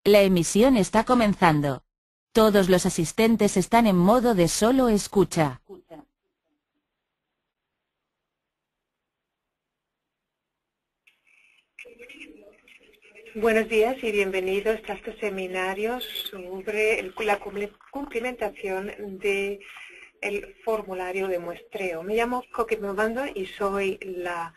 La emisión está comenzando. Todos los asistentes están en modo de solo escucha. Buenos días y bienvenidos a estos seminarios sobre la cumplimentación del formulario de muestreo. Me llamo Coquet Mobando y soy la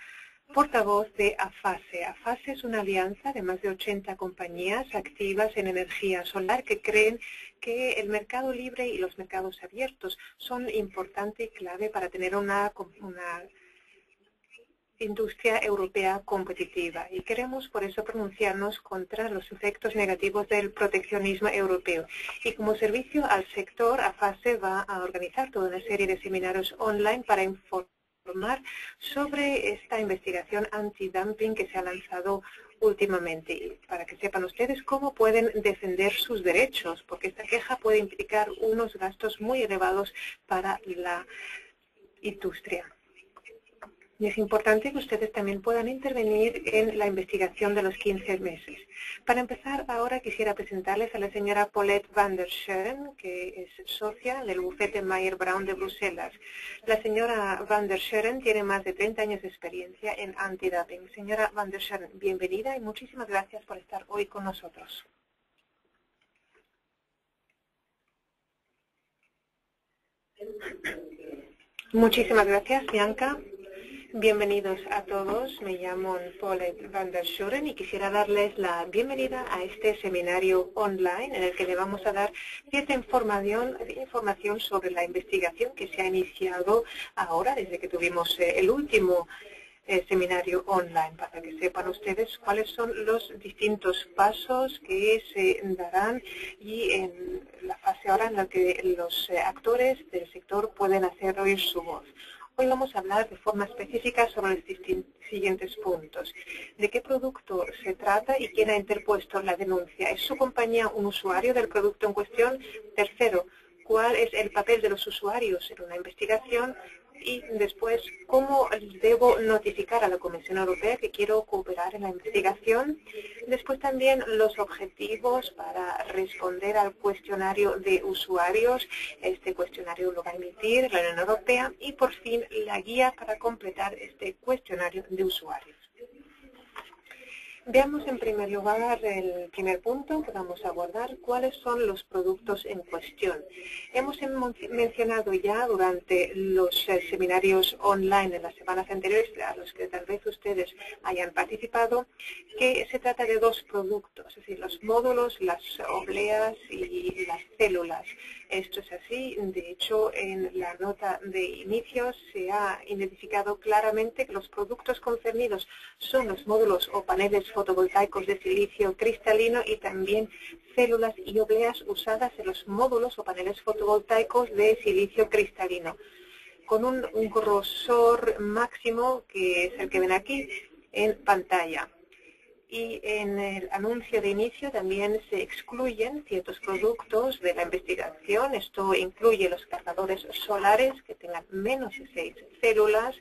portavoz de AFASE. AFASE es una alianza de más de 80 compañías activas en energía solar que creen que el mercado libre y los mercados abiertos son importantes y clave para tener una industria europea competitiva, y queremos por eso pronunciarnos contra los efectos negativos del proteccionismo europeo. Y como servicio al sector, AFASE va a organizar toda una serie de seminarios online para informar sobre esta investigación antidumping que se ha lanzado últimamente, y para que sepan ustedes cómo pueden defender sus derechos, porque esta queja puede implicar unos gastos muy elevados para la industria. Y es importante que ustedes también puedan intervenir en la investigación de los 15 meses. Para empezar, ahora quisiera presentarles a la señora Paulette van der Scheren, que es socia del bufete Mayer Brown de Bruselas. La señora van der Scheren tiene más de 30 años de experiencia en antidumping. Señora van der Scheren, bienvenida y muchísimas gracias por estar hoy con nosotros. Muchísimas gracias, Bianca. Bienvenidos a todos, me llamo Paulette van der Scheren y quisiera darles la bienvenida a este seminario online en el que le vamos a dar cierta información sobre la investigación que se ha iniciado ahora desde que tuvimos el último seminario online, para que sepan ustedes cuáles son los distintos pasos que se darán y en la fase ahora en la que los actores del sector pueden hacer oír su voz. Hoy vamos a hablar de forma específica sobre los siguientes puntos. ¿De qué producto se trata y quién ha interpuesto la denuncia? ¿Es su compañía un usuario del producto en cuestión? Tercero, ¿cuál es el papel de los usuarios en una investigación? Y después, ¿cómo debo notificar a la Comisión Europea que quiero cooperar en la investigación? Después también los objetivos para responder al cuestionario de usuarios. Este cuestionario lo va a emitir la Unión Europea. Y por fin, la guía para completar este cuestionario de usuarios. Veamos en primer lugar el primer punto que vamos a abordar, cuáles son los productos en cuestión. Hemos mencionado ya durante los seminarios online en las semanas anteriores, a los que tal vez ustedes hayan participado, que se trata de dos productos, es decir, los módulos, las obleas y las células. Esto es así. De hecho, en la nota de inicio se ha identificado claramente que los productos concernidos son los módulos o paneles fotovoltaicos de silicio cristalino y también células y obleas usadas en los módulos o paneles fotovoltaicos de silicio cristalino, con un grosor máximo que es el que ven aquí en pantalla. Y en el anuncio de inicio también se excluyen ciertos productos de la investigación. Esto incluye los cargadores solares que tengan menos de 6 células.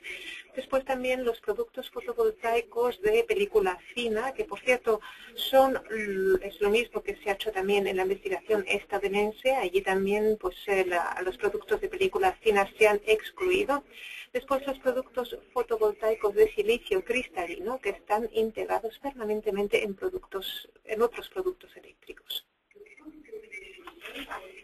Después también los productos fotovoltaicos de película fina, que por cierto es lo mismo que se ha hecho también en la investigación estadounidense. Allí también pues, los productos de película fina se han excluido. Después los productos fotovoltaicos de silicio cristalino que están integrados permanentemente en otros productos eléctricos.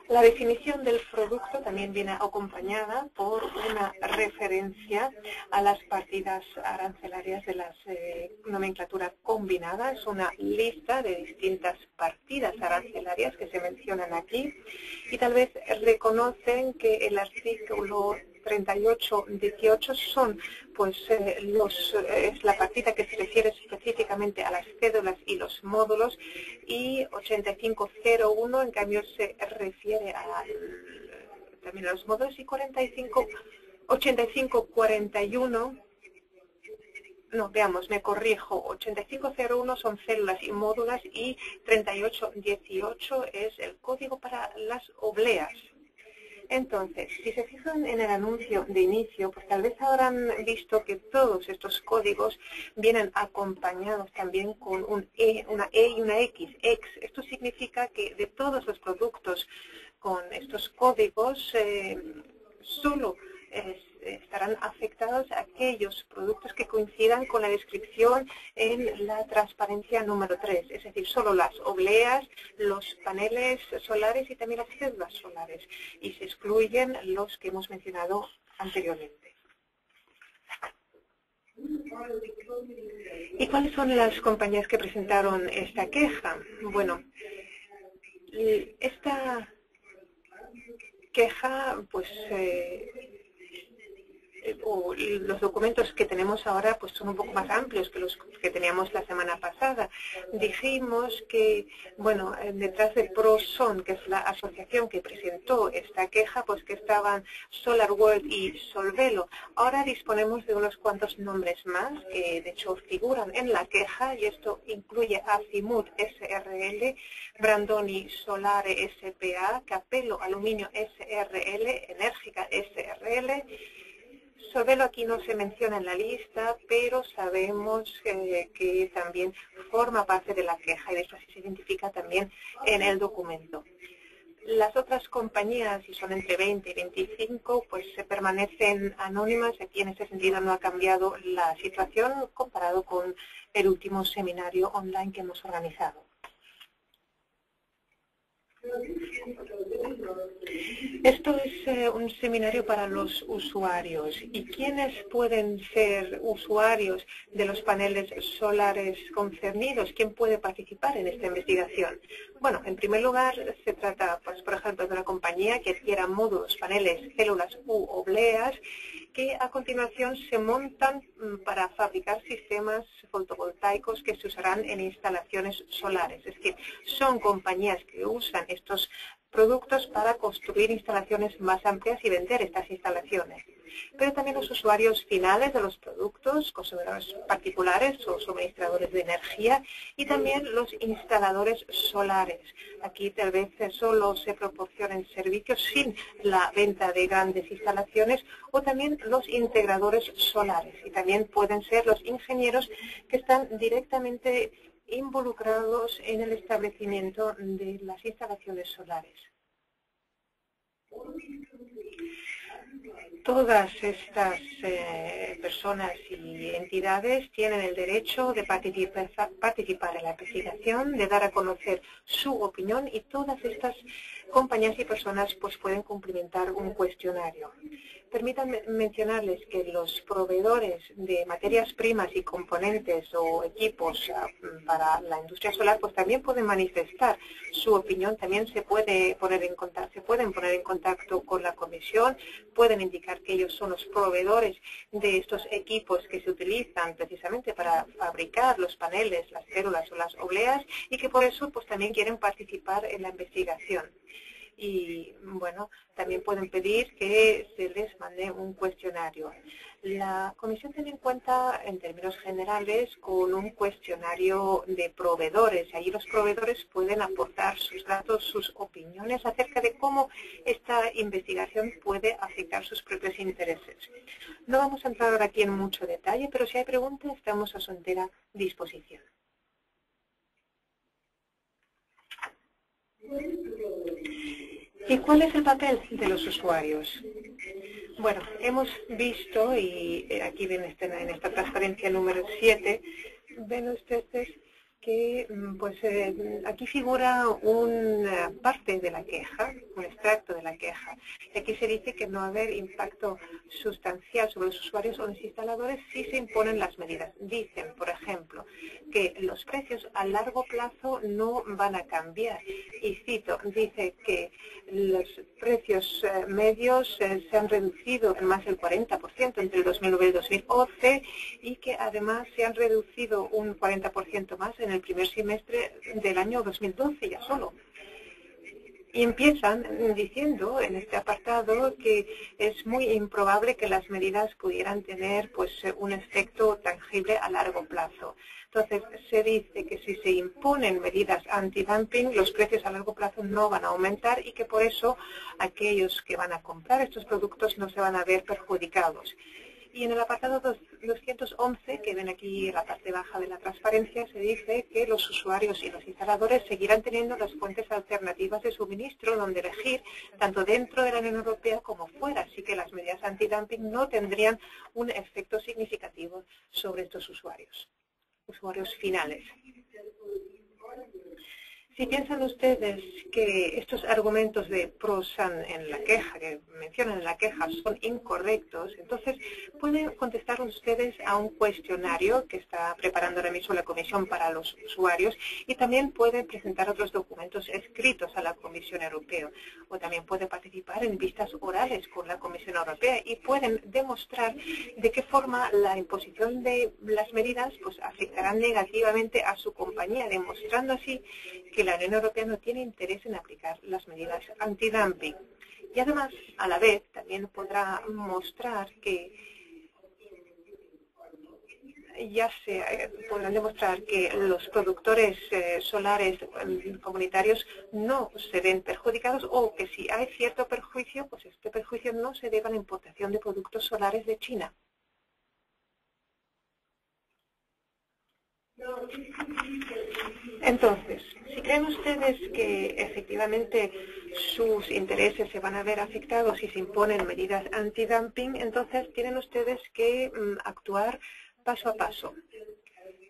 La definición del producto también viene acompañada por una referencia a las partidas arancelarias de la nomenclatura combinada. Es una lista de distintas partidas arancelarias que se mencionan aquí y tal vez reconocen que el artículo 38.18 son es la partida que se refiere específicamente a las cédulas y los módulos, y 85.01 en cambio se refiere también a los módulos, y 85.41 no, veamos, me corrijo, 8501 son células y módulos y 3818 es el código para las obleas. Entonces, si se fijan en el anuncio de inicio, pues tal vez habrán visto que todos estos códigos vienen acompañados también con una E y una X, X. Esto significa que de todos los productos con estos códigos, solo estarán afectados aquellos productos que coincidan con la descripción en la transparencia número 3, es decir, solo las obleas, los paneles solares y también las células solares, y se excluyen los que hemos mencionado anteriormente. ¿Y cuáles son las compañías que presentaron esta queja? Bueno, esta queja, pues, los documentos que tenemos ahora pues son un poco más amplios que los que teníamos la semana pasada. Dijimos que, bueno, detrás de ProSon, que es la asociación que presentó esta queja, pues que estaban SolarWorld y Solvelo. Ahora disponemos de unos cuantos nombres más que de hecho figuran en la queja, y esto incluye Azimut SRL, Brandoni Solare SPA, Capello Aluminio SRL, Enérgica SRL. Solvelo aquí no se menciona en la lista, pero sabemos que también forma parte de la queja, y de hecho así se identifica también en el documento. Las otras compañías, y son entre 20 y 25, pues se permanecen anónimas. Aquí en este sentido no ha cambiado la situación comparado con el último seminario online que hemos organizado. Esto es un seminario para los usuarios. ¿Y quiénes pueden ser usuarios de los paneles solares concernidos? ¿Quién puede participar en esta investigación? Bueno, en primer lugar, se trata, pues, por ejemplo, de una compañía que adquiera módulos, paneles, células u obleas, que a continuación se montan para fabricar sistemas fotovoltaicos que se usarán en instalaciones solares. Es decir, son compañías que usan estos productos para construir instalaciones más amplias y vender estas instalaciones. Pero también los usuarios finales de los productos, consumidores particulares o suministradores de energía, y también los instaladores solares. Aquí tal vez solo se proporcionen servicios sin la venta de grandes instalaciones, o también los integradores solares. Y también pueden ser los ingenieros que están directamente involucrados en el establecimiento de las instalaciones solares. Todas estas personas y entidades tienen el derecho de participar en la investigación, de dar a conocer su opinión, y todas estas compañías y personas pues pueden cumplimentar un cuestionario. Permítanme mencionarles que los proveedores de materias primas y componentes o equipos para la industria solar pues también pueden manifestar su opinión. También se pueden poner en contacto con la comisión, pueden indicar que ellos son los proveedores de estos equipos que se utilizan precisamente para fabricar los paneles, las células o las obleas, y que por eso pues también quieren participar en la investigación. Y bueno, también pueden pedir que se les mande un cuestionario. La comisión también cuenta en términos generales con un cuestionario de proveedores. Allí los proveedores pueden aportar sus datos, sus opiniones acerca de cómo esta investigación puede afectar sus propios intereses. No vamos a entrar ahora aquí en mucho detalle, pero si hay preguntas estamos a su entera disposición. ¿Y cuál es el papel de los usuarios? Bueno, hemos visto, y aquí ven en esta transparencia número 7, ven ustedes que pues, aquí figura una parte de la queja, un extracto de la queja. Y aquí se dice que no va a haber impacto sustancial sobre los usuarios o los instaladores si se imponen las medidas. Dicen, por ejemplo, que los precios a largo plazo no van a cambiar. Y cito, dice que los precios medios se han reducido en más del 40% entre el 2009 y el 2011, y que además se han reducido un 40% más en el primer semestre del año 2012 ya solo. Y empiezan diciendo en este apartado que es muy improbable que las medidas pudieran tener pues un efecto tangible a largo plazo. Entonces se dice que si se imponen medidas antidumping, los precios a largo plazo no van a aumentar y que por eso aquellos que van a comprar estos productos no se van a ver perjudicados. Y en el apartado 211, que ven aquí en la parte baja de la transparencia, se dice que los usuarios y los instaladores seguirán teniendo las fuentes alternativas de suministro donde elegir, tanto dentro de la Unión Europea como fuera, así que las medidas antidumping no tendrían un efecto significativo sobre estos usuarios finales. Si piensan ustedes que estos argumentos de ProSan en la queja, que mencionan en la queja, son incorrectos, entonces pueden contestar ustedes a un cuestionario que está preparando ahora mismo la Comisión para los usuarios y también pueden presentar otros documentos escritos a la Comisión Europea o también pueden participar en vistas orales con la Comisión Europea y pueden demostrar de qué forma la imposición de las medidas pues afectará negativamente a su compañía, demostrando así que la Unión Europea no tiene interés en aplicar las medidas antidumping. Y además, a la vez, también podrá mostrar que podrán demostrar que los productores solares comunitarios no se ven perjudicados o que si hay cierto perjuicio, pues este perjuicio no se debe a la importación de productos solares de China. Entonces, si creen ustedes que efectivamente sus intereses se van a ver afectados si se imponen medidas antidumping, entonces tienen ustedes que actuar paso a paso.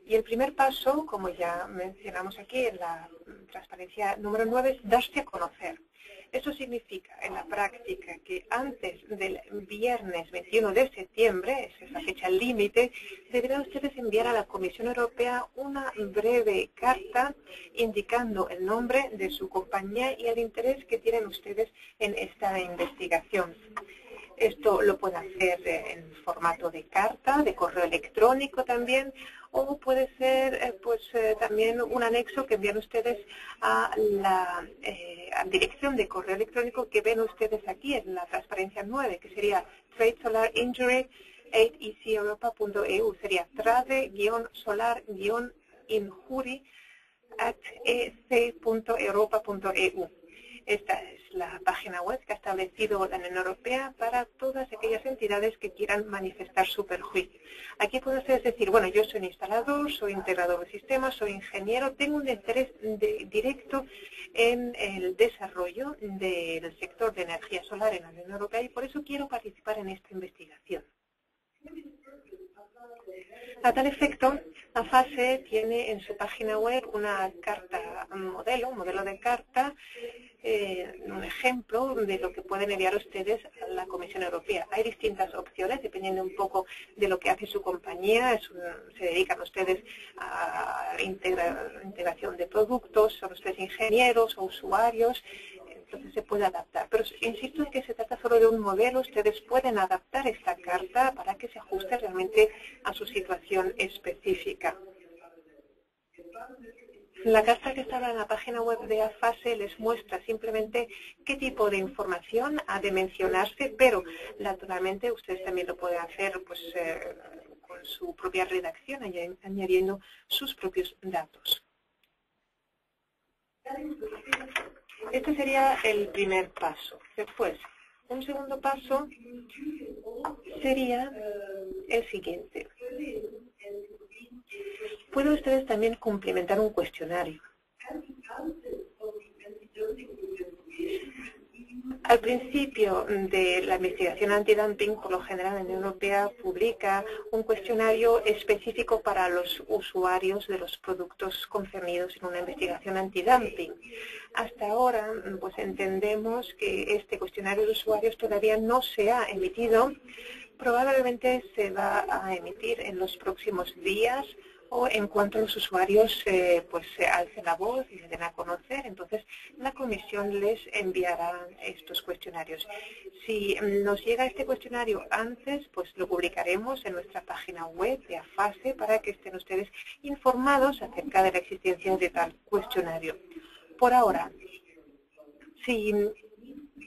Y el primer paso, como ya mencionamos aquí en la transparencia número 9, es darse a conocer. Eso significa, en la práctica, que antes del viernes 21 de septiembre, es esa fecha límite, deberán ustedes enviar a la Comisión Europea una breve carta indicando el nombre de su compañía y el interés que tienen ustedes en esta investigación. Esto lo pueden hacer en formato de carta, de correo electrónico también, o puede ser también un anexo que envían ustedes a la dirección de correo electrónico que ven ustedes aquí en la transparencia 9, que sería Trade Solar Injury @eceuropa.eu, sería trade-injury@ec.europa.eu. Esta es la página web que ha establecido la Unión Europea para todas aquellas entidades que quieran manifestar su perjuicio. Aquí pueden ustedes decir, bueno, yo soy un instalador, soy integrador de sistemas, soy ingeniero, tengo un interés directo en el desarrollo del sector de energía solar en la Unión Europea y por eso quiero participar en esta investigación. A tal efecto, la FASE tiene en su página web una carta modelo, un modelo de carta, un ejemplo de lo que pueden enviar ustedes a la Comisión Europea. Hay distintas opciones, dependiendo un poco de lo que hace su compañía. Se dedican ustedes a integración de productos, son ustedes ingenieros o usuarios, entonces se puede adaptar. Pero insisto en que se trata solo de un modelo, ustedes pueden adaptar esta carta para que se ajuste realmente a su situación específica. La carta que está en la página web de AFASE les muestra simplemente qué tipo de información ha de mencionarse, pero naturalmente ustedes también lo pueden hacer con su propia redacción, añadiendo sus propios datos. Este sería el primer paso. Después, un segundo paso sería el siguiente. Pueden ustedes también cumplimentar un cuestionario. Al principio de la investigación antidumping, por lo general la Unión Europea publica un cuestionario específico para los usuarios de los productos concernidos en una investigación antidumping. Hasta ahora, pues entendemos que este cuestionario de usuarios todavía no se ha emitido. Probablemente se va a emitir en los próximos días o en cuanto los usuarios se alcen la voz y se den a conocer, entonces la comisión les enviará estos cuestionarios. Si nos llega este cuestionario antes, pues lo publicaremos en nuestra página web de AFASE para que estén ustedes informados acerca de la existencia de tal cuestionario. Por ahora, Si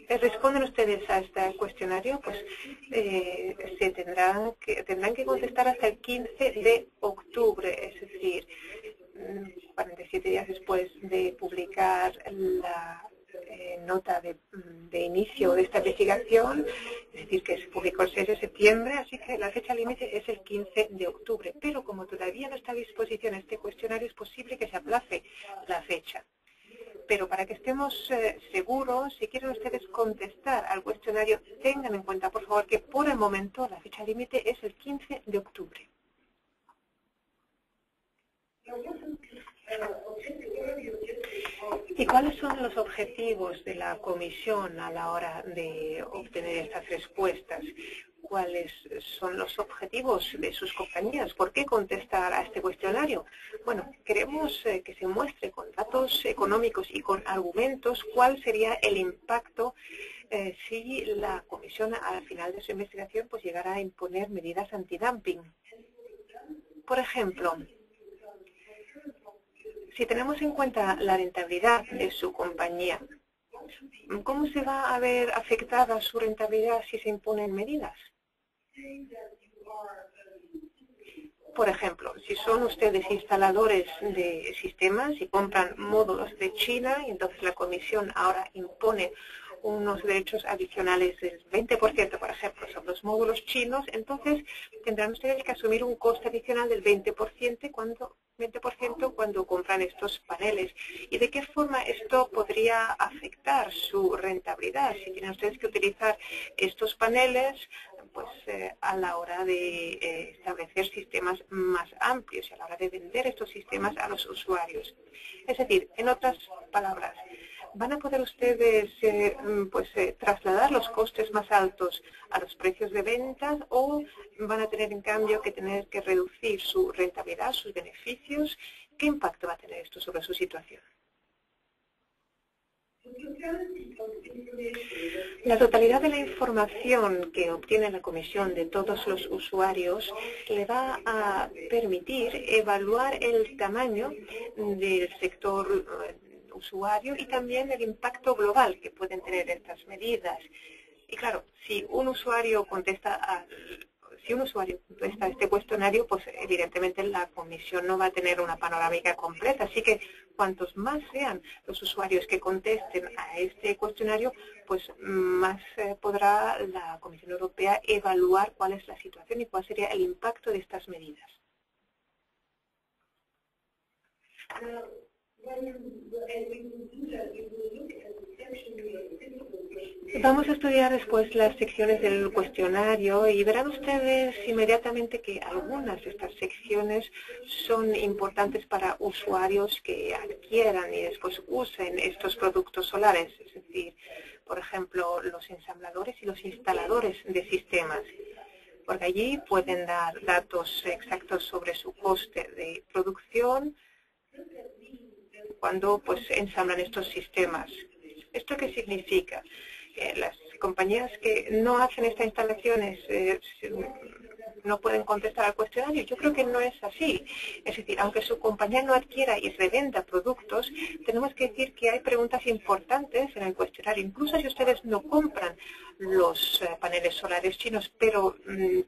responden ustedes a este cuestionario, pues tendrán que contestar hasta el 15 de octubre, es decir, 47 días después de publicar la nota de inicio de esta investigación, es decir, que se publicó el 6 de septiembre, así que la fecha límite es el 15 de octubre. Pero como todavía no está a disposición este cuestionario, es posible que se aplace la fecha. Pero para que estemos seguros, si quieren ustedes contestar al cuestionario, tengan en cuenta, por favor, que por el momento la fecha límite es el 15 de octubre. ¿Y cuáles son los objetivos de la comisión a la hora de obtener estas respuestas? ¿Cuáles son los objetivos de sus compañías? ¿Por qué contestar a este cuestionario? Bueno, queremos que se muestre con datos económicos y con argumentos cuál sería el impacto si la comisión al final de su investigación pues llegara a imponer medidas antidumping. Por ejemplo, si tenemos en cuenta la rentabilidad de su compañía, ¿cómo se va a ver afectada su rentabilidad si se imponen medidas? Por ejemplo, si son ustedes instaladores de sistemas y compran módulos de China y entonces la comisión ahora impone unos derechos adicionales del 20%, por ejemplo, sobre los módulos chinos, entonces tendrán ustedes que asumir un coste adicional del 20% cuando compran estos paneles. ¿Y de qué forma esto podría afectar su rentabilidad? Si tienen ustedes que utilizar estos paneles pues a la hora de establecer sistemas más amplios y a la hora de vender estos sistemas a los usuarios. Es decir, en otras palabras, ¿van a poder ustedes trasladar los costes más altos a los precios de ventas o van a tener en cambio que tener que reducir su rentabilidad, sus beneficios? ¿Qué impacto va a tener esto sobre su situación? La totalidad de la información que obtiene la comisión de todos los usuarios le va a permitir evaluar el tamaño del sector usuario y también el impacto global que pueden tener estas medidas. Y claro, si un usuario contesta a este cuestionario, pues evidentemente la comisión no va a tener una panorámica completa. Así que cuantos más sean los usuarios que contesten a este cuestionario, pues más podrá la Comisión Europea evaluar cuál es la situación y cuál sería el impacto de estas medidas. Vamos a estudiar después las secciones del cuestionario y verán ustedes inmediatamente que algunas de estas secciones son importantes para usuarios que adquieran y después usen estos productos solares, es decir, por ejemplo, los ensambladores y los instaladores de sistemas, porque allí pueden dar datos exactos sobre su coste de producción cuando ensamblan estos sistemas. ¿Esto qué significa? Las compañías que no hacen estas instalaciones no pueden contestar al cuestionario. Yo creo que no es así. Es decir, aunque su compañía no adquiera y revenda productos, tenemos que decir que hay preguntas importantes en el cuestionario. Incluso si ustedes no compran los paneles solares chinos, pero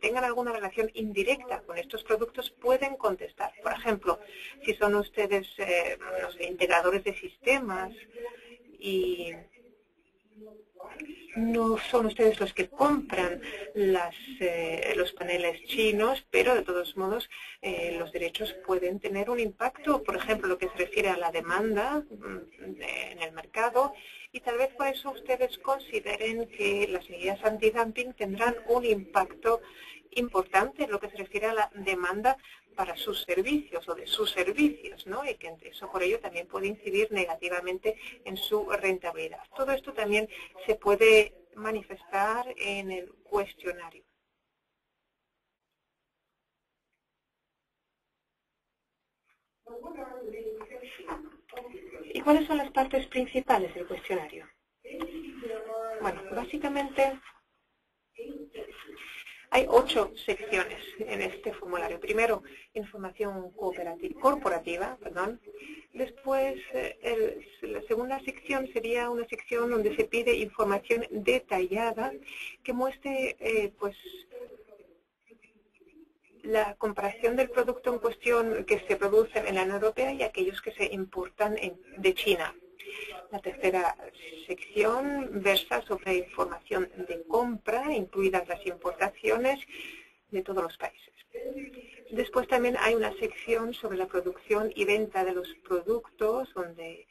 tengan alguna relación indirecta con estos productos, pueden contestar. Por ejemplo, si son ustedes integradores de sistemas y no son ustedes los que compran los paneles chinos, pero de todos modos los derechos pueden tener un impacto, por ejemplo, lo que se refiere a la demanda en el mercado, y tal vez por eso ustedes consideren que las medidas antidumping tendrán un impacto importante en lo que se refiere a la demanda para sus servicios o de sus servicios, ¿no? Y que eso por ello también puede incidir negativamente en su rentabilidad. Todo esto también se puede manifestar en el cuestionario. ¿Y cuáles son las partes principales del cuestionario? Bueno, básicamente hay 8 secciones en este formulario. Primero, información corporativa, Después, la segunda sección sería una sección donde se pide información detallada que muestre pues, la comparación del producto en cuestión que se produce en la Unión Europea y aquellos que se importan de China. La tercera sección versa sobre información de compra, incluidas las importaciones de todos los países. Después también hay una sección sobre la producción y venta de los productos, donde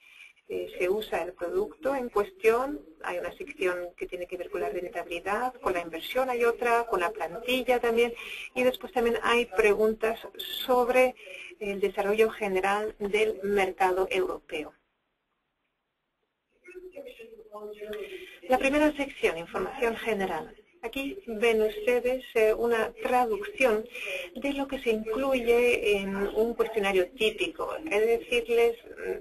se usa el producto en cuestión. Hay una sección que tiene que ver con la rentabilidad, con la inversión hay otra, con la plantilla también. Y después también hay preguntas sobre el desarrollo general del mercado europeo. La primera sección, información general. Aquí ven ustedes una traducción de lo que se incluye en un cuestionario típico. He de decirles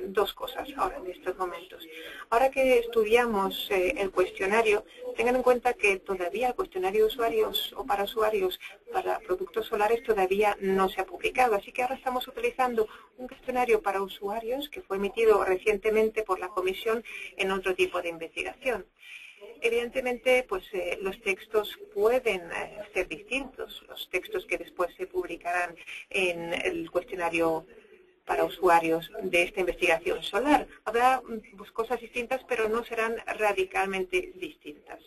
dos cosas ahora en estos momentos. Ahora que estudiamos el cuestionario, tengan en cuenta que todavía el cuestionario de usuarios o para usuarios para productos solares todavía no se ha publicado. Así que ahora estamos utilizando un cuestionario para usuarios que fue emitido recientemente por la Comisión en otro tipo de investigación. Evidentemente, pues los textos pueden ser distintos, los textos que después se publicarán en el cuestionario para usuarios de esta investigación solar. Habrá pues, cosas distintas, pero no serán radicalmente distintas.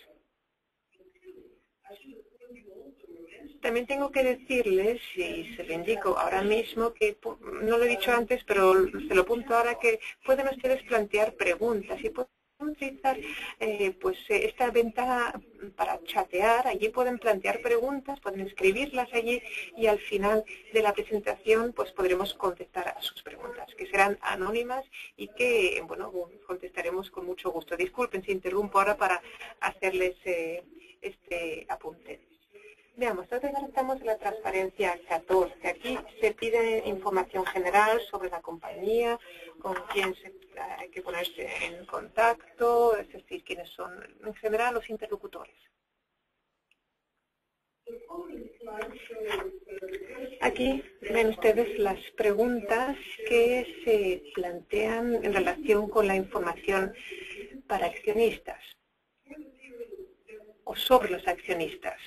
También tengo que decirles, y se lo indico ahora mismo, que no lo he dicho antes, pero se lo apunto ahora, que pueden ustedes plantear preguntas y pueden utilizar pues esta ventana para chatear. Allí pueden plantear preguntas, pueden escribirlas allí y al final de la presentación pues podremos contestar a sus preguntas, que serán anónimas y que bueno contestaremos con mucho gusto. Disculpen si interrumpo ahora para hacerles este apunte. Veamos, entonces ahora estamos en la transparencia 14. Aquí se pide información general sobre la compañía, con quién hay que ponerse en contacto, es decir, quiénes son en general los interlocutores. Aquí ven ustedes las preguntas que se plantean en relación con la información para accionistas o sobre los accionistas.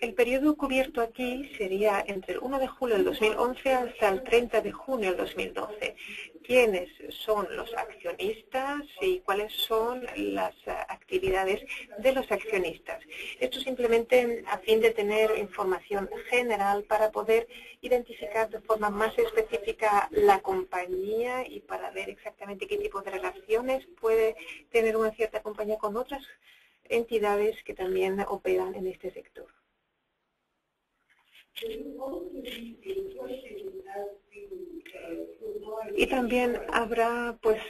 El periodo cubierto aquí sería entre el 1 de julio del 2011 hasta el 30 de junio del 2012. ¿Quiénes son los accionistas y cuáles son las actividades de los accionistas? Esto simplemente a fin de tener información general para poder identificar de forma más específica la compañía y para ver exactamente qué tipo de relaciones puede tener una cierta compañía con otras entidades que también operan en este sector. Y también habrá pues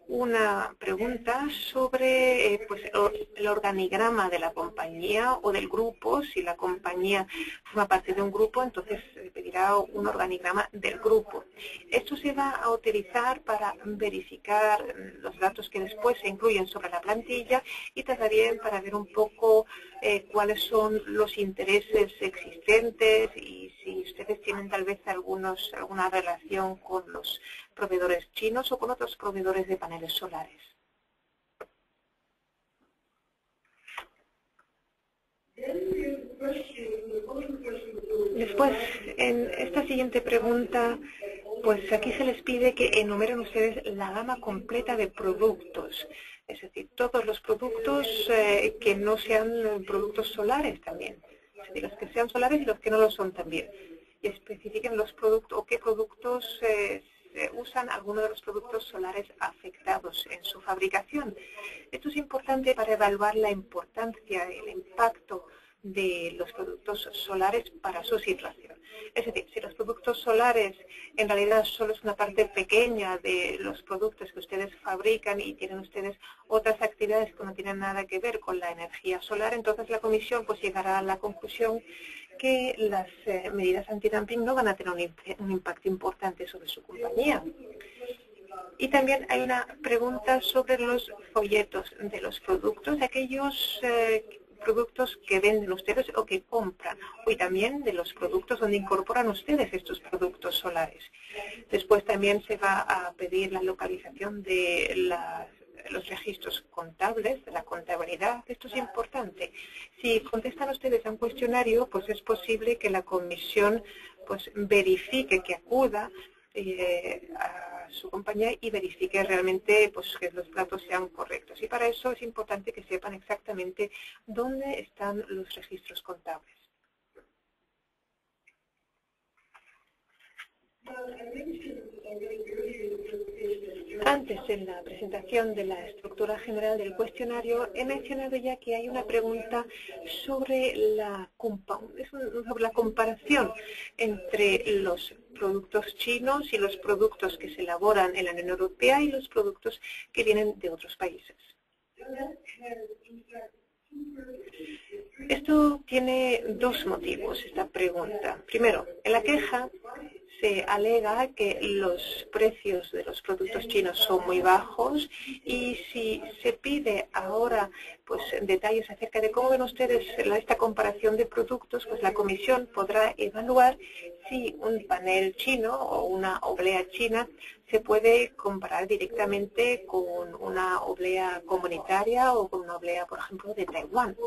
una pregunta sobre pues, el organigrama de la compañía o del grupo. Si la compañía forma parte de un grupo, entonces se pedirá un organigrama del grupo. Esto se va a utilizar para verificar los datos que después se incluyen sobre la plantilla y también para ver un poco cuáles son los intereses existentes y si ustedes tienen tal vez alguna relación con los proveedores chinos o con otros proveedores de paneles solares. Después, en esta siguiente pregunta, pues aquí se les pide que enumeren ustedes la gama completa de productos, es decir, todos los productos que no sean productos solares también, es decir, los que sean solares y los que no lo son también, y especifiquen los productos o qué productos usan algunos de los productos solares afectados en su fabricación. Esto es importante para evaluar la importancia y el impacto de los productos solares para su situación. Es decir, si los productos solares en realidad solo es una parte pequeña de los productos que ustedes fabrican y tienen ustedes otras actividades que no tienen nada que ver con la energía solar, entonces la Comisión pues llegará a la conclusión que las medidas antidumping no van a tener un impacto importante sobre su compañía. Y también hay una pregunta sobre los folletos de los productos, aquellos productos que venden ustedes o que compran, y también de los productos donde incorporan ustedes estos productos solares. Después también se va a pedir la localización de los registros contables, de la contabilidad. Esto es importante. Si contestan ustedes a un cuestionario, pues es posible que la comisión pues verifique, que acuda a su compañía y verifique realmente pues, que los datos sean correctos. Y para eso es importante que sepan exactamente dónde están los registros contables. Antes, en la presentación de la estructura general del cuestionario, he mencionado ya que hay una pregunta sobre la comparación entre los productos chinos y los productos que se elaboran en la Unión Europea y los productos que vienen de otros países. Esto tiene dos motivos, esta pregunta. Primero, en la queja se alega que los precios de los productos chinos son muy bajos y si se pide ahora pues, detalles acerca de cómo ven ustedes esta comparación de productos, pues la comisión podrá evaluar si un panel chino o una oblea china se puede comparar directamente con una oblea comunitaria o con una oblea, por ejemplo, de Taiwán.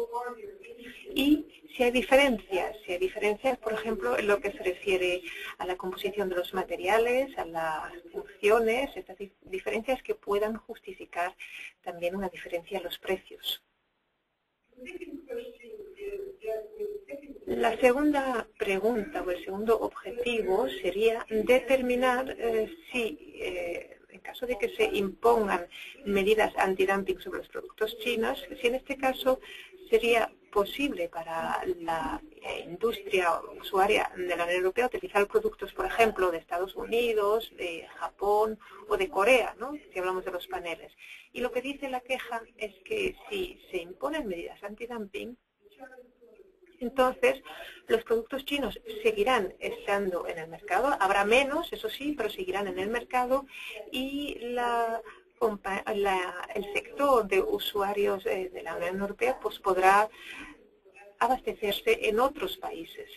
Y si hay diferencias, por ejemplo, en lo que se refiere a la composición de los materiales, a las funciones, estas diferencias que puedan justificar también una diferencia en los precios. La segunda pregunta o el segundo objetivo sería determinar si, en caso de que se impongan medidas antidumping sobre los productos chinos, si en este caso sería posible para la industria usuaria de la Unión Europea utilizar productos, por ejemplo, de Estados Unidos, de Japón o de Corea, ¿no? Si hablamos de los paneles. Y lo que dice la queja es que si se imponen medidas antidumping, entonces los productos chinos seguirán estando en el mercado, habrá menos, eso sí, pero seguirán en el mercado y el sector de usuarios de la Unión Europea pues podrá abastecerse en otros países.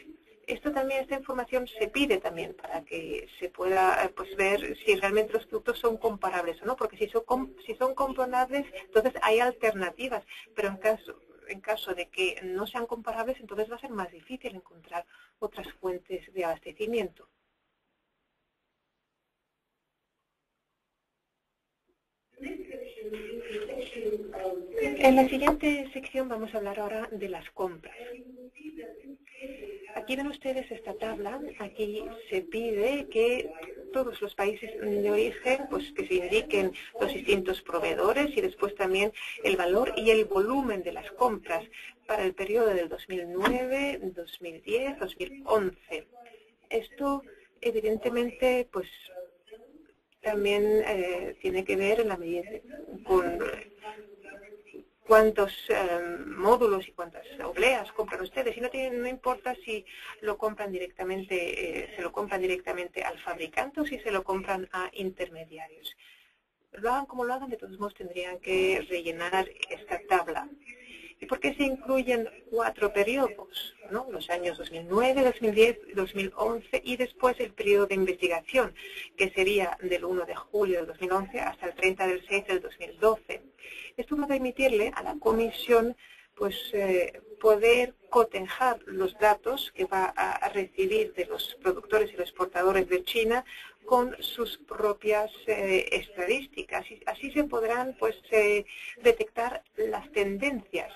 Esta información se pide también para que se pueda pues, ver si realmente los productos son comparables o no, porque si son comparables, entonces hay alternativas, pero en caso de que no sean comparables, entonces va a ser más difícil encontrar otras fuentes de abastecimiento. En la siguiente sección vamos a hablar ahora de las compras. Aquí ven ustedes esta tabla. Aquí se pide que todos los países de origen, pues que se indiquen los distintos proveedores y después también el valor y el volumen de las compras para el periodo del 2009, 2010, 2011. Esto, evidentemente, pues también tiene que ver en la medida con cuántos módulos y cuántas obleas compran ustedes. Y no importa si lo compran directamente, se lo compran directamente al fabricante o si se lo compran a intermediarios. Lo hagan como lo hagan, de todos modos tendrían que rellenar esta tabla. ¿Y por qué se incluyen 4 periodos? ¿No? Los años 2009, 2010, 2011 y después el periodo de investigación, que sería del 1 de julio del 2011 hasta el 30 del 6 del 2012. Esto va a permitirle a la comisión pues, poder cotejar los datos que va a recibir de los productores y los exportadores de China con sus propias estadísticas. Y así se podrán pues, detectar las tendencias.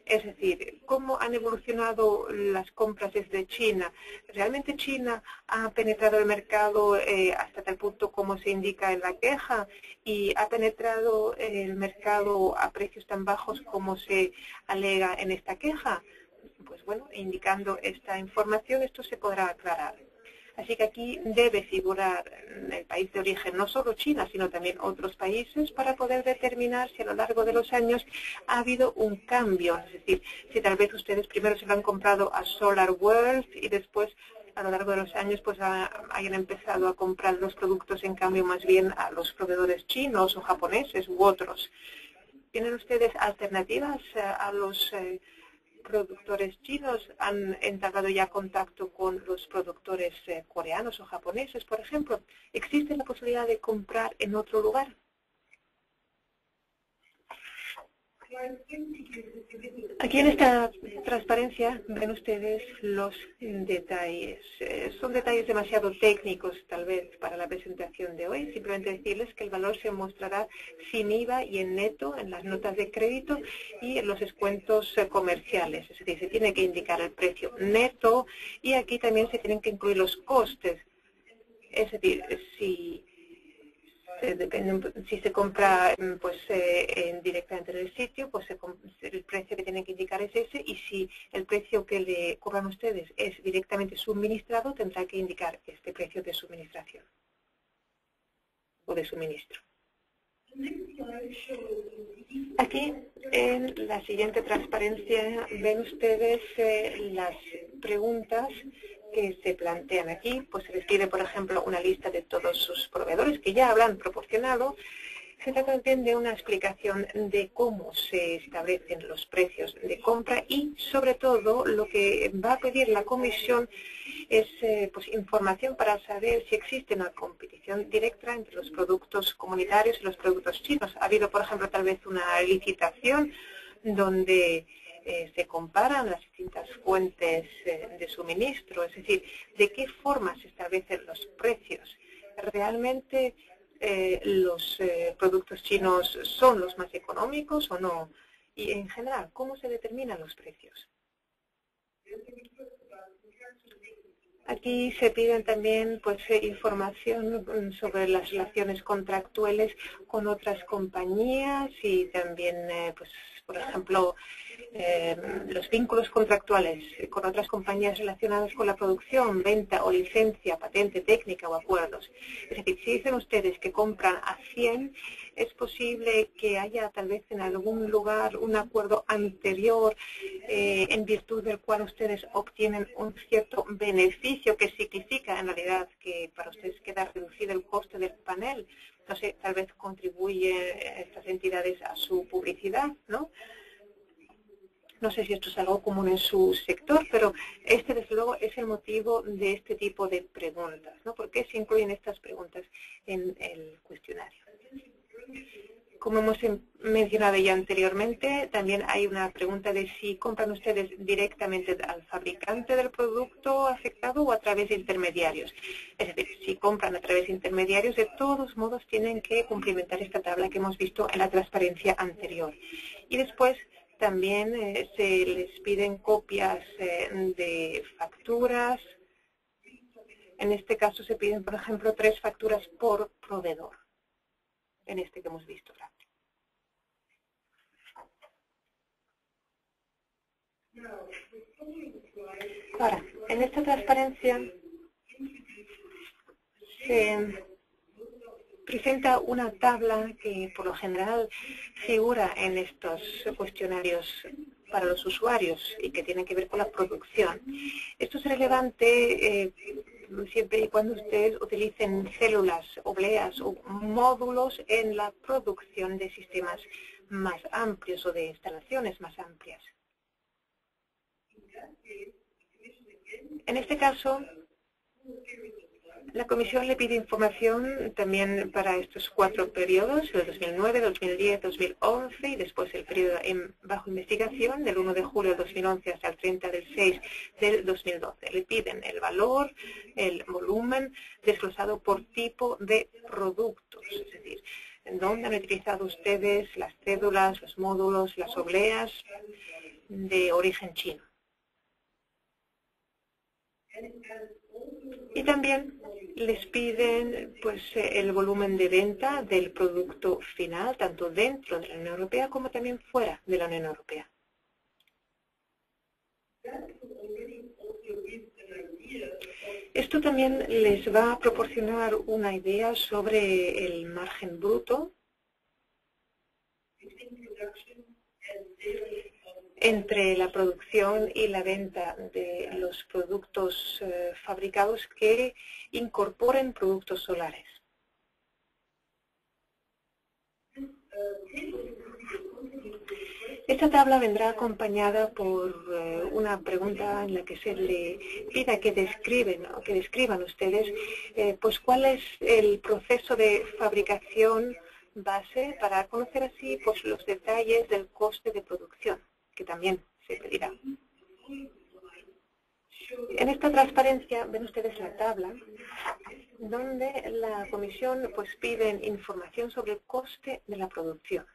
Es decir, cómo han evolucionado las compras desde China. ¿Realmente China ha penetrado el mercado hasta tal punto como se indica en la queja y ha penetrado el mercado a precios tan bajos como se alega en esta queja? Pues bueno, indicando esta información, esto se podrá aclarar. Así que aquí debe figurar el país de origen, no solo China, sino también otros países, para poder determinar si a lo largo de los años ha habido un cambio. Es decir, si tal vez ustedes primero se lo han comprado a SolarWorld y después a lo largo de los años pues hayan empezado a comprar los productos en cambio más bien a los proveedores chinos o japoneses u otros. ¿Tienen ustedes alternativas a los productores chinos han entablado ya contacto con los productores coreanos o japoneses, por ejemplo? ¿Existe la posibilidad de comprar en otro lugar? Aquí en esta transparencia ven ustedes los detalles. Son detalles demasiado técnicos tal vez para la presentación de hoy. Simplemente decirles que el valor se mostrará sin IVA y en neto en las notas de crédito y en los descuentos comerciales. Es decir, se tiene que indicar el precio neto y aquí también se tienen que incluir los costes. Es decir, si se compra pues directamente en el sitio, pues el precio que tienen que indicar es ese, y si el precio que le cobran ustedes es directamente suministrado, tendrá que indicar este precio de suministración o de suministro. Aquí en la siguiente transparencia ven ustedes las preguntas que se plantean aquí. Pues se les pide, por ejemplo, una lista de todos sus proveedores que ya habrán proporcionado. Se trata también de una explicación de cómo se establecen los precios de compra y, sobre todo, lo que va a pedir la Comisión es pues, información para saber si existe una competición directa entre los productos comunitarios y los productos chinos. Ha habido, por ejemplo, tal vez una licitación donde se comparan las distintas fuentes de suministro, es decir, de qué forma se establecen los precios. ¿Realmente los productos chinos son los más económicos o no? Y en general, ¿cómo se determinan los precios? Aquí se piden también pues, información sobre las relaciones contractuales con otras compañías y también, pues, por ejemplo, los vínculos contractuales con otras compañías relacionadas con la producción, venta o licencia, patente técnica o acuerdos. Es decir, si dicen ustedes que compran a 100, es posible que haya tal vez en algún lugar un acuerdo anterior en virtud del cual ustedes obtienen un cierto beneficio que significa en realidad que para ustedes queda reducido el coste del panel. No sé, tal vez contribuye estas entidades a su publicidad, ¿no? No sé si esto es algo común en su sector, pero este, desde luego, es el motivo de este tipo de preguntas, ¿no? ¿Por qué se incluyen estas preguntas en el cuestionario? Como hemos mencionado ya anteriormente, también hay una pregunta de si compran ustedes directamente al fabricante del producto afectado o a través de intermediarios. Es decir, si compran a través de intermediarios, de todos modos tienen que cumplimentar esta tabla que hemos visto en la transparencia anterior. Y después también se les piden copias de facturas. En este caso se piden, por ejemplo, 3 facturas por proveedor, en este que hemos visto. Ahora, en esta transparencia se presenta una tabla que por lo general figura en estos cuestionarios para los usuarios y que tiene que ver con la producción. Esto es relevante siempre y cuando ustedes utilicen células, obleas o módulos en la producción de sistemas más amplios o de instalaciones más amplias. En este caso, la Comisión le pide información también para estos 4 periodos, el 2009, 2010, 2011 y después el periodo bajo investigación del 1 de julio de 2011 hasta el 30 del 6 del 2012. Le piden el valor, el volumen desglosado por tipo de productos, es decir, en dónde han utilizado ustedes las cédulas, los módulos, las obleas de origen chino. Y también les piden pues, el volumen de venta del producto final, tanto dentro de la Unión Europea como también fuera de la Unión Europea. Esto también les va a proporcionar una idea sobre el margen bruto entre la producción y la venta de los productos fabricados que incorporen productos solares. Esta tabla vendrá acompañada por una pregunta en la que se le pida que describan ustedes pues cuál es el proceso de fabricación base para conocer así pues los detalles del coste de producción, que también se pedirá. En esta transparencia ven ustedes la tabla donde la comisión pues pide información sobre el coste de la producción.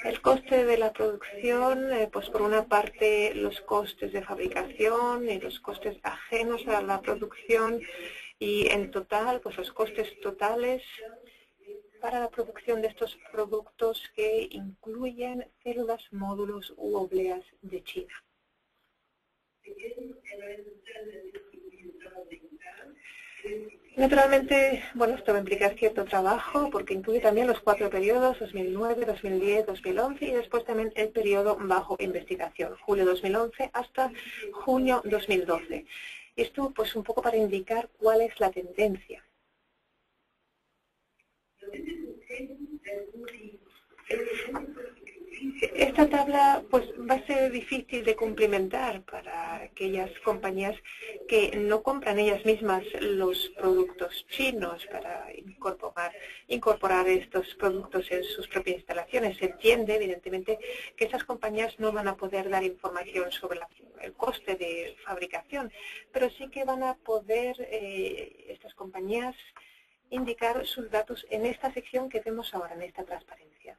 El coste de la producción, pues por una parte los costes de fabricación y los costes ajenos a la producción y en total pues los costes totales para la producción de estos productos que incluyen células, módulos u obleas de China. Naturalmente, bueno, esto va a implicar cierto trabajo porque incluye también los 4 periodos, 2009, 2010, 2011 y después también el periodo bajo investigación, julio 2011 hasta junio 2012. Esto pues un poco para indicar cuál es la tendencia. Esta tabla pues va a ser difícil de cumplimentar para aquellas compañías que no compran ellas mismas los productos chinos para incorporar estos productos en sus propias instalaciones. Se entiende, evidentemente, que esas compañías no van a poder dar información sobre el coste de fabricación, pero sí que van a poder estas compañías indicar sus datos en esta sección que vemos ahora, en esta transparencia.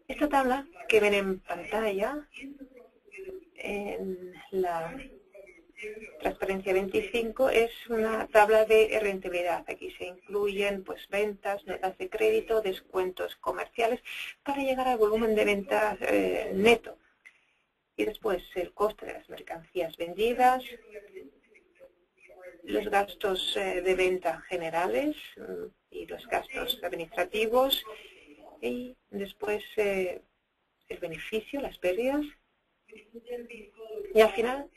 Esta tabla que ven en pantalla, en la transparencia 25, es una tabla de rentabilidad. Aquí se incluyen pues ventas, notas de crédito, descuentos comerciales para llegar al volumen de ventas neto. Y después el coste de las mercancías vendidas, los gastos de venta generales y los gastos administrativos y después el beneficio, las pérdidas y al final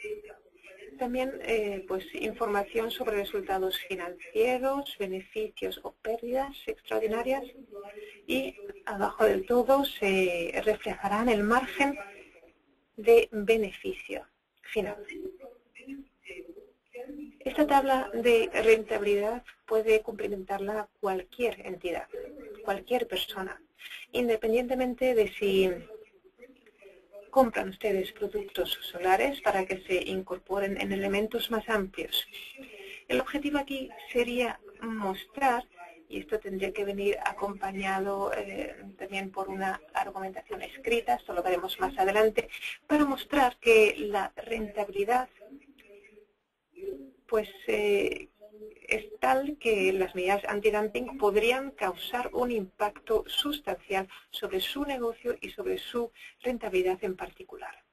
también pues información sobre resultados financieros, beneficios o pérdidas extraordinarias y abajo del todo se reflejarán el margen de beneficio final. Esta tabla de rentabilidad puede cumplimentarla cualquier entidad, cualquier persona, independientemente de si compran ustedes productos solares para que se incorporen en elementos más amplios. El objetivo aquí sería mostrar, y esto tendría que venir acompañado también por una argumentación escrita, esto lo veremos más adelante, para mostrar que la rentabilidad pues es tal que las medidas antidumping podrían causar un impacto sustancial sobre su negocio y sobre su rentabilidad en particular.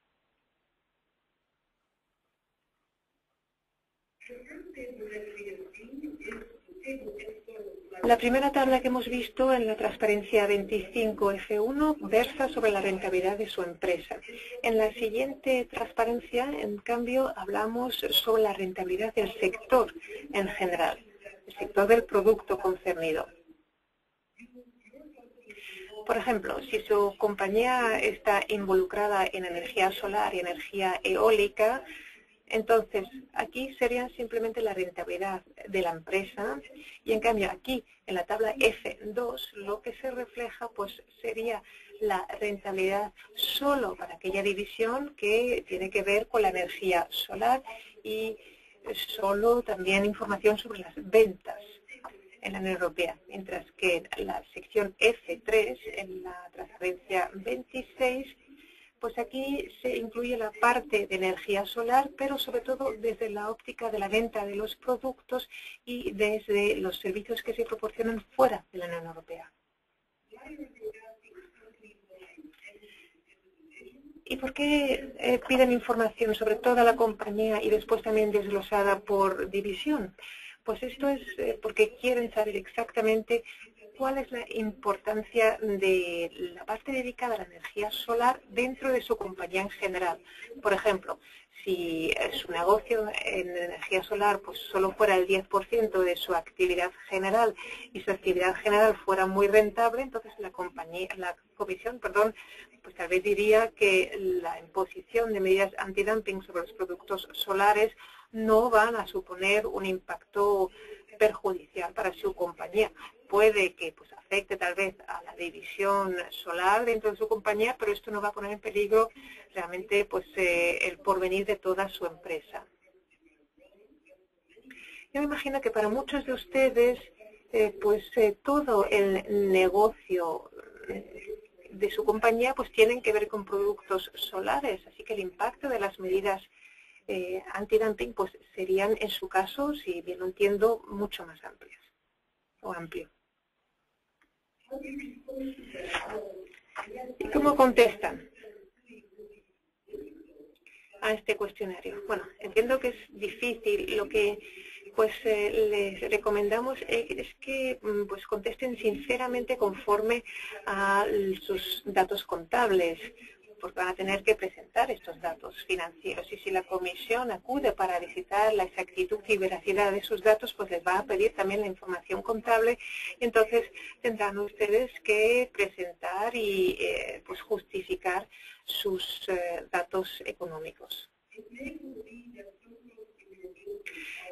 La primera tabla que hemos visto en la transparencia 25F1 versa sobre la rentabilidad de su empresa. En la siguiente transparencia, en cambio, hablamos sobre la rentabilidad del sector en general, el sector del producto concernido. Por ejemplo, si su compañía está involucrada en energía solar y energía eólica, entonces aquí sería simplemente la rentabilidad de la empresa y en cambio aquí en la tabla F2 lo que se refleja pues sería la rentabilidad solo para aquella división que tiene que ver con la energía solar y solo también información sobre las ventas en la Unión Europea, mientras que en la sección F3, en la transparencia 26, pues aquí se incluye la parte de energía solar, pero sobre todo desde la óptica de la venta de los productos y desde los servicios que se proporcionan fuera de la Unión Europea. ¿Y por qué piden información sobre toda la compañía y después también desglosada por división? Pues esto es porque quieren saber exactamente cuál es la importancia de la parte dedicada a la energía solar dentro de su compañía en general. Por ejemplo, si su negocio en energía solar pues solo fuera el 10% de su actividad general y su actividad general fuera muy rentable, entonces la comisión, pues tal vez diría que la imposición de medidas antidumping sobre los productos solares no van a suponer un impacto perjudicial para su compañía. Puede que pues afecte tal vez a la división solar dentro de su compañía, pero esto no va a poner en peligro realmente pues el porvenir de toda su empresa. Yo me imagino que para muchos de ustedes todo el negocio de su compañía pues tienen que ver con productos solares, así que el impacto de las medidas antidumping pues serían en su caso, si bien lo entiendo, mucho más amplios o amplio. ¿Y cómo contestan a este cuestionario? Bueno, entiendo que es difícil. Lo que les recomendamos es que pues contesten sinceramente conforme a sus datos contables, porque van a tener que presentar estos datos financieros. Y si la comisión acude para visitar la exactitud y veracidad de sus datos, pues les va a pedir también la información contable. Entonces tendrán ustedes que presentar y pues justificar sus datos económicos.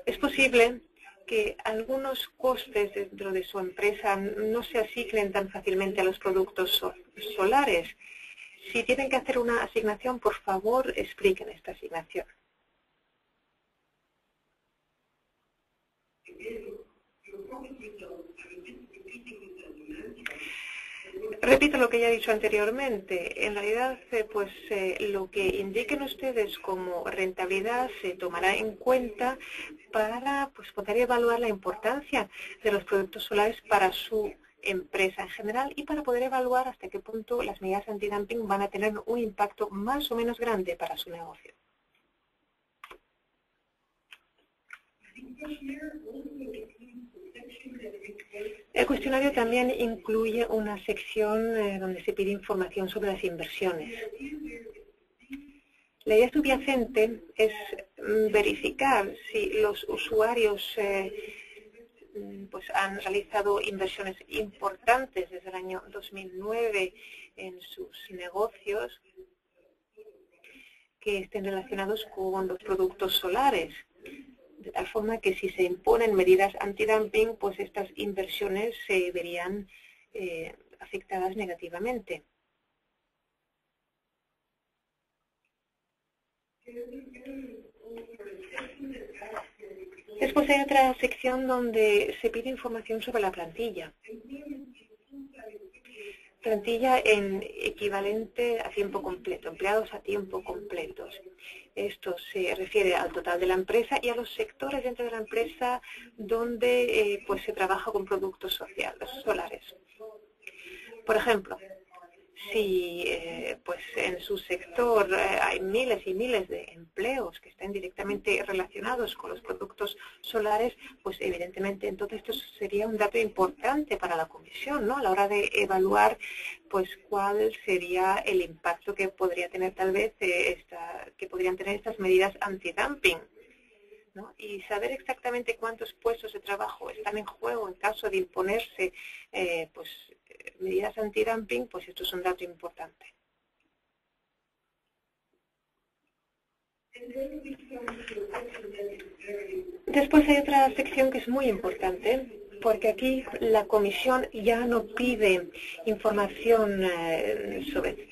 Es posible que algunos costes dentro de su empresa no se asignen tan fácilmente a los productos solares. Si tienen que hacer una asignación, por favor, expliquen esta asignación. Repito lo que ya he dicho anteriormente. En realidad, lo que indiquen ustedes como rentabilidad se tomará en cuenta para poder evaluar la importancia de los productos solares para su empresa en general y para poder evaluar hasta qué punto las medidas antidumping van a tener un impacto más o menos grande para su negocio. El cuestionario también incluye una sección donde se pide información sobre las inversiones. La idea subyacente es verificar si los usuarios han realizado inversiones importantes desde el año 2009 en sus negocios que estén relacionados con los productos solares. De tal forma que si se imponen medidas antidumping, pues estas inversiones se verían afectadas negativamente. Después hay otra sección donde se pide información sobre la plantilla. Plantilla en equivalente a tiempo completo, empleados a tiempo completos. Esto se refiere al total de la empresa y a los sectores dentro de la empresa donde se trabaja con productos solares. Por ejemplo, si en su sector hay miles y miles de empleos que estén directamente relacionados con los productos solares, pues evidentemente entonces esto sería un dato importante para la comisión, ¿no? A la hora de evaluar cuál sería el impacto que podría tener tal vez que podrían tener estas medidas antidumping, ¿no? Y saber exactamente cuántos puestos de trabajo están en juego en caso de imponerse medidas antidumping, pues esto es un dato importante. Después hay otra sección que es muy importante, porque aquí la comisión ya no pide información sobre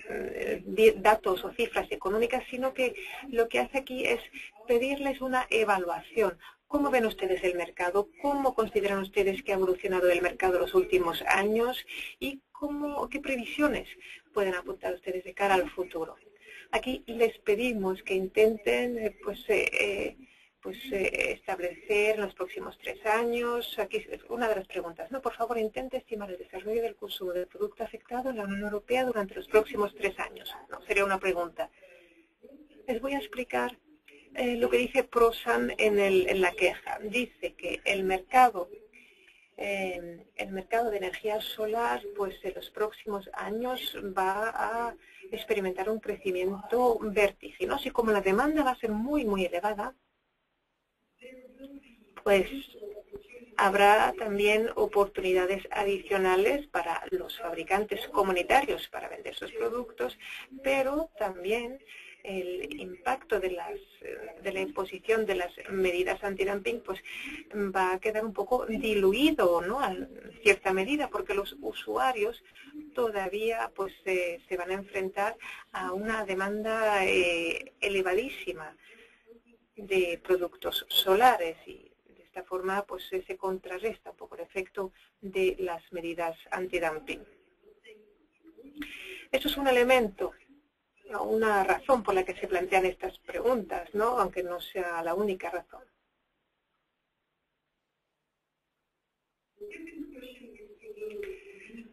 datos o cifras económicas, sino que lo que hace aquí es pedirles una evaluación. ¿Cómo ven ustedes el mercado? ¿Cómo consideran ustedes que ha evolucionado el mercado en los últimos años? ¿Y qué previsiones pueden apuntar ustedes de cara al futuro? Aquí les pedimos que intenten establecer en los próximos 3 años, aquí es una de las preguntas, ¿no? Por favor, intente estimar el desarrollo del consumo del producto afectado en la Unión Europea durante los próximos 3 años. No, sería una pregunta. Les voy a explicar lo que dice Prosan en la queja. Dice que el mercado el mercado de energía solar, pues en los próximos años va a experimentar un crecimiento vertiginoso y como la demanda va a ser muy, muy elevada, pues habrá también oportunidades adicionales para los fabricantes comunitarios para vender sus productos, pero también el impacto de la imposición de las medidas antidumping pues va a quedar un poco diluido, ¿no? En cierta medida, porque los usuarios todavía pues se van a enfrentar a una demanda elevadísima de productos solares y de esta forma pues se contrarresta un poco el efecto de las medidas antidumping. Eso es un elemento, una razón por la que se plantean estas preguntas, ¿no? Aunque no sea la única razón.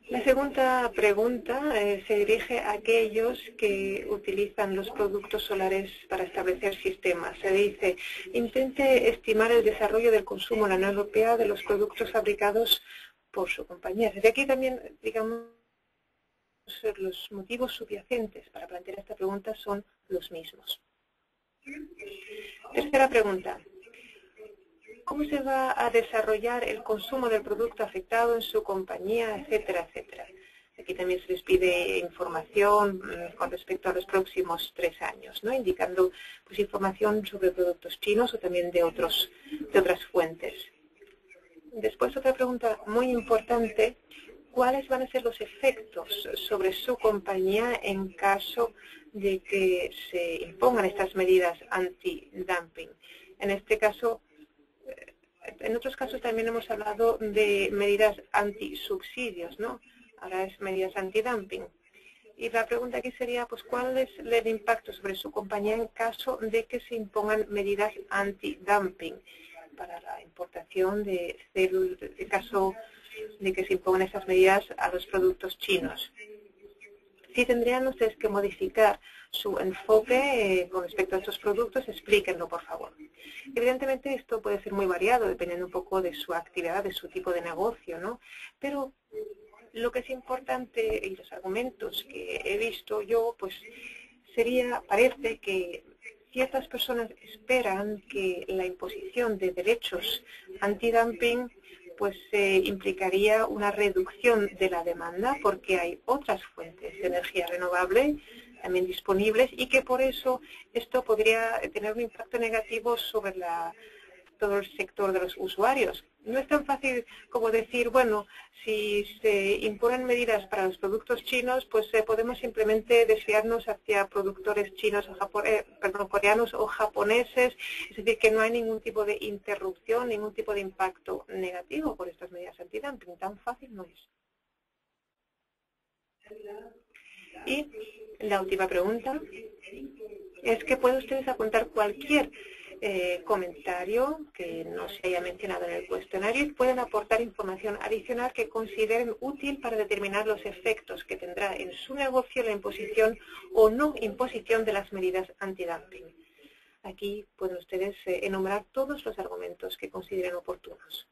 La segunda pregunta se dirige a aquellos que utilizan los productos solares para establecer sistemas. Se dice, intente estimar el desarrollo del consumo en la Unión Europea de los productos fabricados por su compañía. Desde aquí también, digamos, los motivos subyacentes para plantear esta pregunta son los mismos. Tercera pregunta. ¿Cómo se va a desarrollar el consumo del producto afectado en su compañía, etcétera, etcétera? Aquí también se les pide información con respecto a los próximos 3 años, ¿no? Indicando pues, información sobre productos chinos o también de otras fuentes. Después, otra pregunta muy importante. ¿Cuáles van a ser los efectos sobre su compañía en caso de que se impongan estas medidas anti-dumping? En este caso, en otros casos también hemos hablado de medidas anti-subsidios, ¿no? Ahora es medidas anti-dumping. Y la pregunta aquí sería, pues, ¿cuál es el impacto sobre su compañía en caso de que se impongan medidas anti-dumping para la importación de caso de que se impongan esas medidas a los productos chinos? Si tendrían ustedes que modificar su enfoque con respecto a estos productos, explíquenlo, por favor. Evidentemente, esto puede ser muy variado, dependiendo un poco de su actividad, de su tipo de negocio, ¿no? Pero lo que es importante, y los argumentos que he visto yo, pues parece que ciertas personas esperan que la imposición de derechos antidumping pues implicaría una reducción de la demanda porque hay otras fuentes de energía renovable también disponibles y que por eso esto podría tener un impacto negativo sobre todo el sector de los usuarios. No es tan fácil como decir, bueno, si se imponen medidas para los productos chinos, pues podemos simplemente desviarnos hacia productores chinos o coreanos o japoneses, es decir, que no hay ningún tipo de interrupción, ningún tipo de impacto negativo por estas medidas antidumping. Tan fácil no es. Y la última pregunta es que pueden ustedes apuntar cualquier comentario que no se haya mencionado en el cuestionario y pueden aportar información adicional que consideren útil para determinar los efectos que tendrá en su negocio la imposición o no imposición de las medidas antidumping. Aquí pueden ustedes enumerar todos los argumentos que consideren oportunos.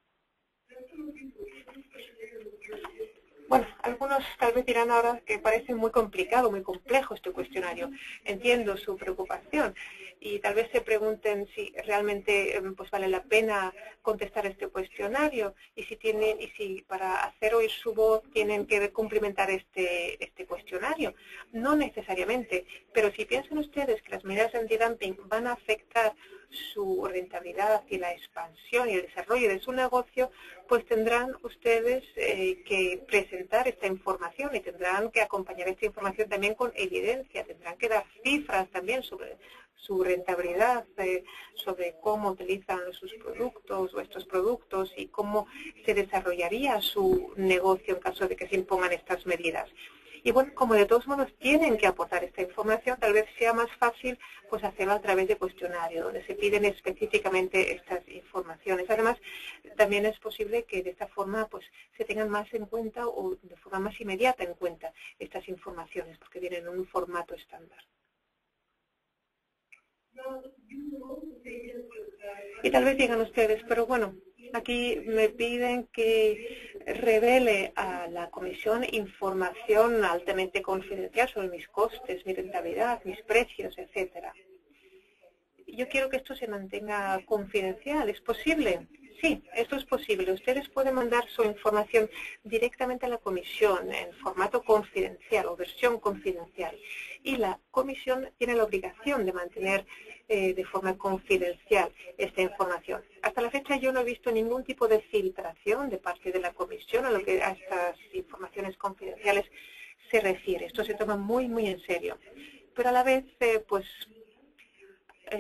Bueno, algunos tal vez dirán ahora que parece muy complicado, muy complejo este cuestionario. Entiendo su preocupación y tal vez se pregunten si realmente pues vale la pena contestar este cuestionario y si para hacer oír su voz tienen que cumplimentar este cuestionario. No necesariamente, pero si piensan ustedes que las medidas antidumping van a afectar su rentabilidad y la expansión y el desarrollo de su negocio, pues tendrán ustedes que presentar esta información y tendrán que acompañar esta información también con evidencia, tendrán que dar cifras también sobre su rentabilidad, sobre cómo utilizan sus productos o estos productos y cómo se desarrollaría su negocio en caso de que se impongan estas medidas. Y bueno, como de todos modos tienen que aportar esta información, tal vez sea más fácil pues hacerlo a través de cuestionario, donde se piden específicamente estas informaciones. Además, también es posible que de esta forma pues se tengan más en cuenta o de forma más inmediata en cuenta estas informaciones, porque vienen en un formato estándar. Y tal vez digan ustedes, pero bueno, Aquí me piden que revele a la comisión información altamente confidencial sobre mis costes, mi rentabilidad, mis precios, etcétera. Yo quiero que esto se mantenga confidencial. ¿Es posible? Sí, esto es posible. Ustedes pueden mandar su información directamente a la comisión en formato confidencial o versión confidencial. Y la comisión tiene la obligación de mantener de forma confidencial esta información. Hasta la fecha yo no he visto ningún tipo de filtración de parte de la comisión a lo que a estas informaciones confidenciales se refiere. Esto se toma muy, muy en serio. Pero a la vez,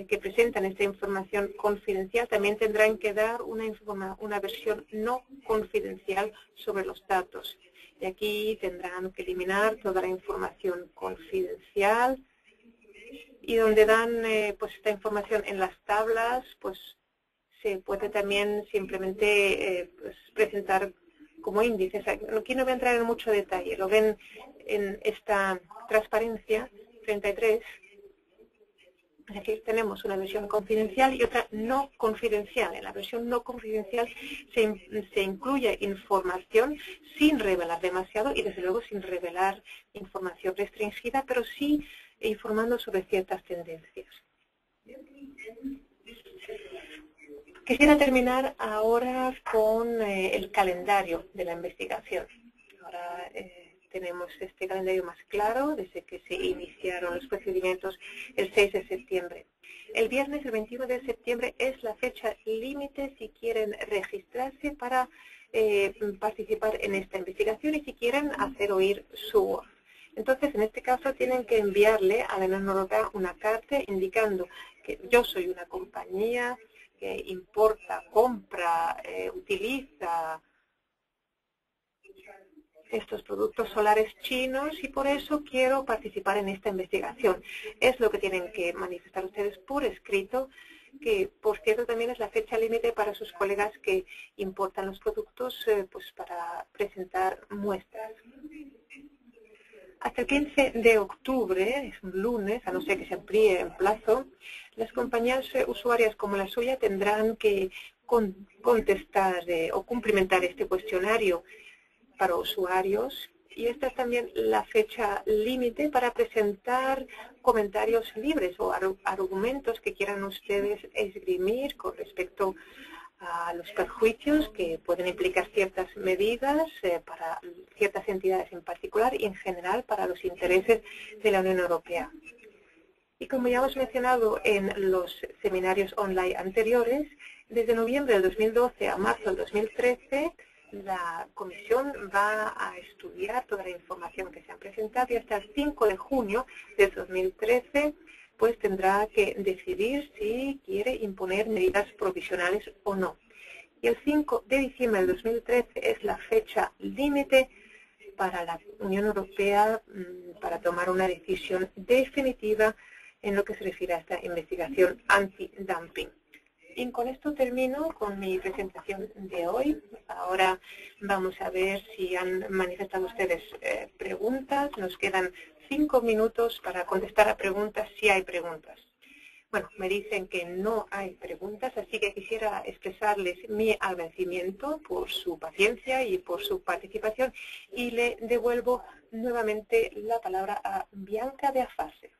que presentan esta información confidencial también tendrán que dar una versión no confidencial sobre los datos. Y aquí tendrán que eliminar toda la información confidencial y donde dan pues esta información en las tablas, pues se puede también simplemente pues, presentar como índices. Aquí no voy a entrar en mucho detalle, lo ven en esta transparencia 33. Aquí tenemos una versión confidencial y otra no confidencial. En la versión no confidencial se incluye información sin revelar demasiado y desde luego sin revelar información restringida, pero sí informando sobre ciertas tendencias. Quisiera terminar ahora con el calendario de la investigación. Ahora tenemos este calendario más claro desde que se iniciaron los procedimientos el 6 de septiembre. El viernes, el 21 de septiembre, es la fecha límite si quieren registrarse para participar en esta investigación y si quieren hacer oír su voz. Entonces, en este caso, tienen que enviarle a la Unión Europea una carta indicando que yo soy una compañía que importa, compra, utiliza estos productos solares chinos y por eso quiero participar en esta investigación. Es lo que tienen que manifestar ustedes por escrito, que por cierto también es la fecha límite para sus colegas que importan los productos pues para presentar muestras. Hasta el 15 de octubre, es un lunes, a no ser que se amplíe el plazo, las compañías usuarias como la suya tendrán que contestar o cumplimentar este cuestionario para usuarios y esta es también la fecha límite para presentar comentarios libres o argumentos que quieran ustedes esgrimir con respecto a los perjuicios que pueden implicar ciertas medidas para ciertas entidades en particular y en general para los intereses de la Unión Europea. Y como ya hemos mencionado en los seminarios online anteriores, desde noviembre del 2012 a marzo del 2013, la Comisión va a estudiar toda la información que se han presentado y hasta el 5 de junio del 2013 pues tendrá que decidir si quiere imponer medidas provisionales o no. Y el 5 de diciembre del 2013 es la fecha límite para la Unión Europea para tomar una decisión definitiva en lo que se refiere a esta investigación anti-dumping. Y con esto termino con mi presentación de hoy. Ahora vamos a ver si han manifestado ustedes preguntas. Nos quedan 5 minutos para contestar a preguntas si hay preguntas. Bueno, me dicen que no hay preguntas, así que quisiera expresarles mi agradecimiento por su paciencia y por su participación y le devuelvo nuevamente la palabra a Bianca de Afase.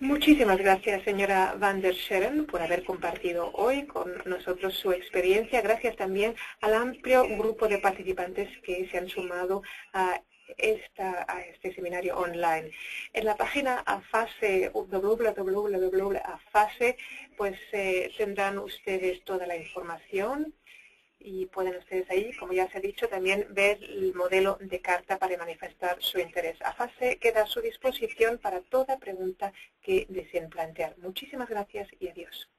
Muchísimas gracias, señora Van der Scheren, por haber compartido hoy con nosotros su experiencia. Gracias también al amplio grupo de participantes que se han sumado a este seminario online. En la página AFASE, www.afase, pues tendrán ustedes toda la información. Y pueden ustedes ahí, como ya se ha dicho, también ver el modelo de carta para manifestar su interés. AFASE queda a su disposición para toda pregunta que deseen plantear. Muchísimas gracias y adiós.